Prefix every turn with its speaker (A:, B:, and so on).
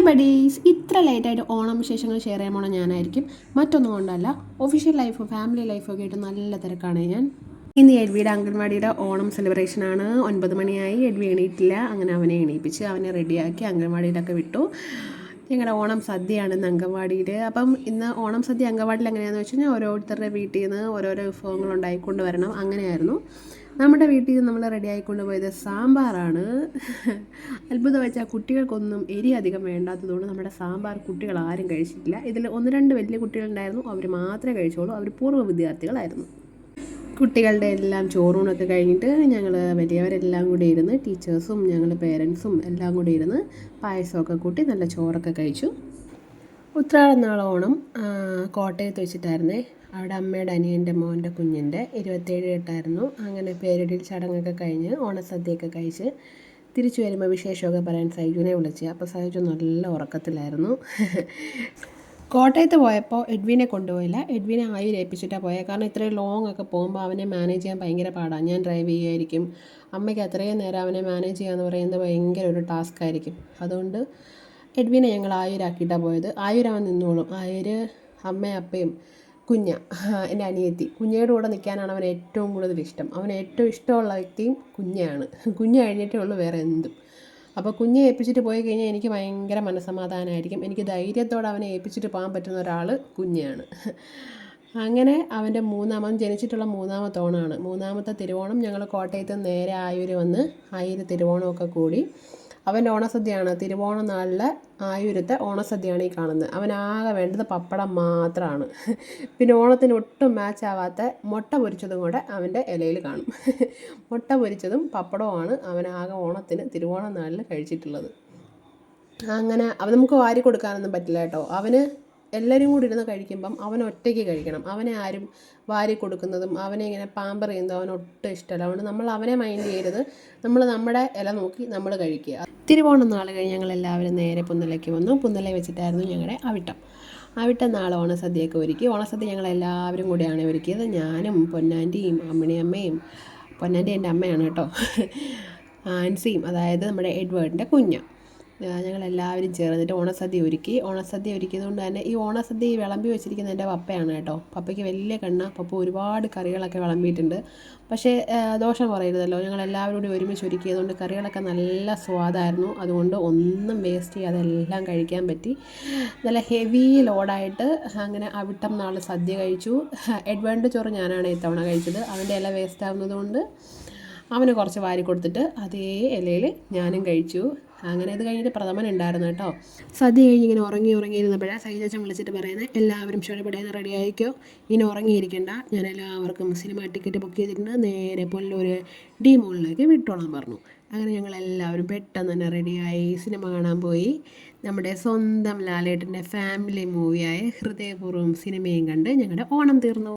A: Buddies, ഇത്ര ലേറ്റായിട്ട് ഓണം വിശേഷങ്ങൾ ഷെയർ ചെയ്യാൻ പോണ ഞാനായിരിക്കും. മറ്റൊന്നും കൊണ്ടല്ല, ഒഫീഷ്യൽ ലൈഫും ഫാമിലി ലൈഫൊക്കെ ആയിട്ട് നല്ല തിരക്കാണ് ഞാൻ. ഇന്ന് എഡ്വിയുടെ അംഗൻവാടിയുടെ ഓണം സെലിബ്രേഷനാണ്. 9 മണിയായി. എഡ്വി എണീറ്റില്ല. അങ്ങനെ അവനെ എണീപ്പിച്ച് അവനെ റെഡിയാക്കി അംഗൻവാടിയിലൊക്കെ വിട്ടു. ഞങ്ങളുടെ ഓണം സദ്യയാണ് ഇന്ന് അംഗൻവാടിയിൽ. അപ്പം ഇന്ന് ഓണം സദ്യ അംഗൻവാടിയിൽ എങ്ങനെയാണെന്ന് വെച്ച് കഴിഞ്ഞാൽ ഓരോരുത്തരുടെ വീട്ടിൽ നിന്ന് ഓരോരോ വിഭവങ്ങൾ ഉണ്ടായിക്കൊണ്ട് വരണം, അങ്ങനെയായിരുന്നു. നമ്മുടെ വീട്ടിൽ നിന്ന് നമ്മൾ റെഡി ആയിക്കൊണ്ട് പോയത് സാമ്പാറാണ്. അത്ഭുതം വെച്ചാൽ കുട്ടികൾക്കൊന്നും എരി അധികം വേണ്ടാത്തതുകൊണ്ട് നമ്മുടെ സാമ്പാർ കുട്ടികൾ ആരും കഴിച്ചിട്ടില്ല. ഇതിൽ 1-2 വലിയ കുട്ടികളുണ്ടായിരുന്നു, അവർ മാത്രമേ കഴിച്ചോളൂ. അവർ പൂർവ്വ വിദ്യാർത്ഥികളായിരുന്നു. കുട്ടികളുടെ എല്ലാം ചോറൂണൊക്കെ കഴിഞ്ഞിട്ട് ഞങ്ങൾ വലിയവരെല്ലാം കൂടി ഇരുന്ന്, ടീച്ചേഴ്സും ഞങ്ങൾ പേരൻസും എല്ലാം കൂടി ഇരുന്ന് പായസമൊക്കെ കൂട്ടി നല്ല ചോറൊക്കെ കഴിച്ചു. ഉത്രാടം നാൾ ഓണം കോട്ടയത്ത് വെച്ചിട്ടായിരുന്നേ. അവിടെ അമ്മയുടെ അനിയൻ്റെ മോൻ്റെ കുഞ്ഞിൻ്റെ 27 അങ്ങനെ പേരിടൽ ചടങ്ങൊക്കെ കഴിഞ്ഞ് ഓണസദ്യയൊക്കെ കഴിച്ച് തിരിച്ചു വരുമ്പോൾ വിശേഷമൊക്കെ പറയാൻ സൈജുവിനെ വിളിച്ച്. അപ്പോൾ സൈജു നല്ല ഉറക്കത്തിലായിരുന്നു. കോട്ടയത്ത് പോയപ്പോൾ എഡ്വിനെ കൊണ്ടുപോയില്ല. എഡ്വിനെ ആയുർ ഏൽപ്പിച്ചിട്ടാണ് പോയത്. കാരണം ഇത്രയും ലോങ് ഒക്കെ പോകുമ്പോൾ അവനെ മാനേജ് ചെയ്യാൻ ഭയങ്കര പാടാണ്. ഞാൻ ഡ്രൈവ് ചെയ്യുമായിരിക്കും. അമ്മയ്ക്ക് അത്രയും നേരം അവനെ മാനേജ് ചെയ്യുകയെന്ന് പറയുന്നത് ഭയങ്കര ഒരു ടാസ്ക് ആയിരിക്കും. അതുകൊണ്ട് എഡ്വിനെ ഞങ്ങൾ ആയുരാക്കിയിട്ടാണ് പോയത്. ആയുർ അവൻ നിന്നോളും. ആയുർ അമ്മയും അപ്പയും എൻ്റെ അനിയത്തി കുഞ്ഞയുടെ കൂടെ നിൽക്കാനാണ് അവൻ ഏറ്റവും കൂടുതൽ ഇഷ്ടം. അവന് ഏറ്റവും ഇഷ്ടമുള്ള വ്യക്തിയും കുഞ്ഞാണ്. കുഞ്ഞ് കഴിഞ്ഞിട്ടേ ഉള്ളൂ വേറെ എന്തും. അപ്പോൾ കുഞ്ഞെ ഏൽപ്പിച്ചിട്ട് പോയി കഴിഞ്ഞാൽ എനിക്ക് ഭയങ്കര മനസ്സമാധാനമായിരിക്കും. എനിക്ക് ധൈര്യത്തോടെ അവനെ ഏൽപ്പിച്ചിട്ട് പോകാൻ പറ്റുന്ന ഒരാൾ കുഞ്ഞാണ്. അങ്ങനെ അവൻ്റെ ജനിച്ചിട്ടുള്ള 3ാമത്തെ ഓണമാണ്. 3ാമത്തെ തിരുവോണം ഞങ്ങൾ കോട്ടയത്ത് നേരെ ആയൂർ വന്ന് ആയൂർ തിരുവോണമൊക്കെ കൂടി. അവൻ്റെ ഓണസദ്യയാണ്. തിരുവോണ നാളിൽ ആയൂരത്തെ ഓണസദ്യയാണ് ഈ കാണുന്നത്. അവനാകെ വേണ്ടത് പപ്പടം മാത്രമാണ്. പിന്നെ ഓണത്തിന് ഒട്ടും മാച്ച് ആവാത്ത മുട്ട പൊരിച്ചതും കൂടെ അവൻ്റെ ഇലയിൽ കാണും. മുട്ട പൊരിച്ചതും പപ്പടവുമാണ് അവനാകെ ഓണത്തിന് തിരുവോണ നാളിൽ കഴിച്ചിട്ടുള്ളത്. അങ്ങനെ നമുക്ക് വാരി കൊടുക്കാനൊന്നും പറ്റില്ല കേട്ടോ. അവന് എല്ലാവരും കൂടി ഇരുന്ന് കഴിക്കുമ്പം അവൻ ഒറ്റയ്ക്ക് കഴിക്കണം. അവനെ ആരും വാരി കൊടുക്കുന്നതും അവനെ ഇങ്ങനെ പാമ്പർ ചെയ്യുന്നതും അവന് ഒട്ടും ഇഷ്ടമല്ല. അതുകൊണ്ട് നമ്മൾ അവനെ മൈൻഡ് ചെയ്യരുത്. നമ്മൾ നമ്മുടെ ഇല നോക്കി നമ്മൾ കഴിക്കുക. തിരുവോണം നാൾ കഴിഞ്ഞ് ഞങ്ങളെല്ലാവരും നേരെ പുന്നലയ്ക്ക് വന്നു. പുന്നല വെച്ചിട്ടായിരുന്നു ഞങ്ങളുടെ അവിട്ടം നാളെ ഓണസദ്യയൊക്കെ ഒരുക്കി. ഓണസദ്യ ഞങ്ങളെല്ലാവരും കൂടിയാണ് ഒരുക്കിയത്. ഞാനും പൊന്നാൻ്റിയും അമ്മിണിയമ്മയും, പൊന്നാൻ്റി എൻ്റെ അമ്മയാണ് കേട്ടോ, ആൻസിയും, അതായത് നമ്മുടെ എഡ്വേർഡിൻ്റെ കുഞ്ഞ്, ഞങ്ങളെല്ലാവരും ചേർന്നിട്ട് ഓണസദ്യ ഒരുക്കിയത് കൊണ്ട് തന്നെ ഈ ഓണസദ്യ വിളമ്പി വെച്ചിരിക്കുന്ന എൻ്റെ പപ്പയാണ് കേട്ടോ. പപ്പയ്ക്ക് വലിയ കണ്ണ. പപ്പ ഒരുപാട് കറികളൊക്കെ വിളമ്പിയിട്ടുണ്ട്. പക്ഷേ ദോഷം പറയരുതല്ലോ, ഞങ്ങളെല്ലാവരും കൂടി ഒരുമിച്ച് ഒരുക്കിയതുകൊണ്ട് കറികളൊക്കെ നല്ല സ്വാദായിരുന്നു. അതുകൊണ്ട് ഒന്നും വേസ്റ്റ് ചെയ്യാതെ എല്ലാം കഴിക്കാൻ പറ്റി. നല്ല ഹെവി ലോഡായിട്ട് അങ്ങനെ അവിട്ടം നാൾ സദ്യ കഴിച്ചു. എഡ്വേർഡിൻ്റെ ചോറ് ഞാനാണ് ഇത്തവണ കഴിച്ചത്. അവൻ്റെ ഇല വേസ്റ്റ് ആവുന്നത് കൊണ്ട് അവന് കുറച്ച് വാരി കൊടുത്തിട്ട് അതേ ഇലയിൽ ഞാനും കഴിച്ചു. അങ്ങനെ ഇത് കഴിഞ്ഞിട്ട് പ്രഥമൻ ഉണ്ടായിരുന്നു കേട്ടോ. സദ്യ കഴിഞ്ഞ് ഇങ്ങനെ ഉറങ്ങിയിരുന്നപ്പോഴാണ് സൈജാച്ചൻ വിളിച്ചിട്ട് പറയുന്നത്, എല്ലാവരും ഷോടപടേന്ന് റെഡി ആയിക്കോ, ഇനി ഉറങ്ങിയിരിക്കണ്ട, ഞാൻ എല്ലാവർക്കും സിനിമ ടിക്കറ്റ് ബുക്ക് ചെയ്തിട്ടുണ്ട്, നേരെ പുല്ലൂർ ഡി മോളിലേക്ക് വിട്ടോളാൻ പറഞ്ഞു. അങ്ങനെ ഞങ്ങളെല്ലാവരും പെട്ടെന്ന് തന്നെ റെഡിയായി സിനിമ കാണാൻ പോയി. നമ്മുടെ സ്വന്തം ലാലേട്ടൻ്റെ ഫാമിലി മൂവിയായ ഹൃദയപൂർവ്വം സിനിമയും കണ്ട് ഞങ്ങളുടെ ഓണം തീർന്നു.